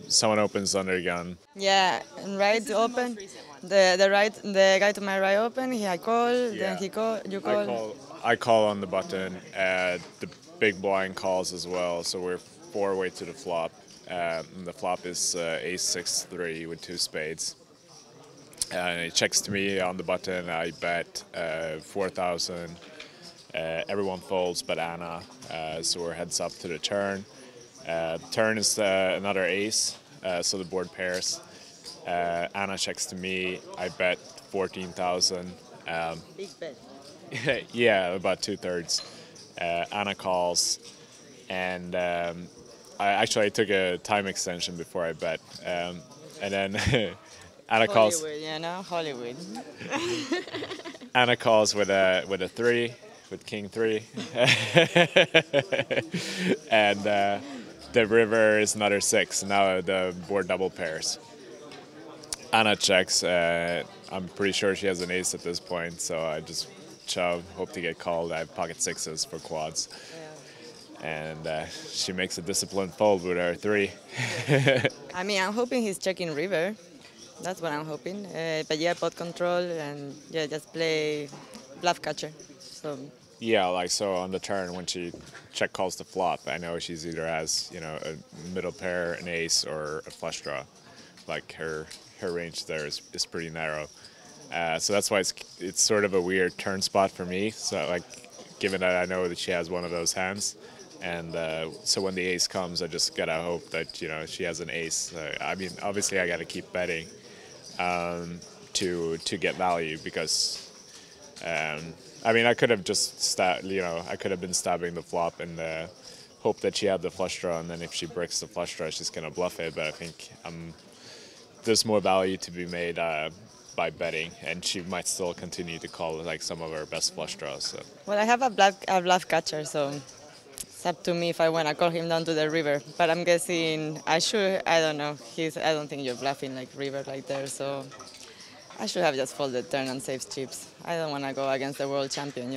Someone opens under the gun. Yeah, and right to open. The guy to my right open. I call. Then Yeah. he call. You I call. call. I call on the button. The big blind calls as well, so we're four-way to the flop. And the flop is ace 6-3 with two spades. And it checks to me on the button. I bet 4,000. Everyone folds but Anna, so we're heads up to the turn. Turn is another ace, so the board pairs. Anna checks to me. I bet 14,000. Big bet. Yeah, about 2/3. Anna calls, and I took a time extension before I bet, and then Anna calls. Hollywood, you know, Hollywood. Anna calls with a three, with king three, and the river is another six. Now the board double pairs. Anna checks. I'm pretty sure she has an ace at this point, so I just shove, hope to get called. I have pocket sixes for quads, and she makes a disciplined fold with her three. I mean, I'm hoping he's checking river. That's what I'm hoping. But yeah, pot control and yeah, just play bluff catcher. So Yeah, like so on the turn when she check calls the flop, I know she's either has a middle pair, an ace, or a flush draw. Like her range there is pretty narrow, so that's why it's sort of a weird turn spot for me. So like, given that I know that she has one of those hands, and so when the ace comes, I just gotta hope that she has an ace. I mean, obviously I gotta keep betting to get value because. I mean, I could have just I could have been stabbing the flop and hope that she had the flush draw, and then if she bricks the flush draw, she's gonna bluff it. But I think there's more value to be made by betting, and she might still continue to call like some of her best flush draws. So. well, I have a bluff catcher, so it's up to me if I want to call him down to the river. But I'm guessing I should. I don't know. I don't think you're bluffing like river like there, so. I should have just folded turn and saved chips. I don't want to go against the world champion,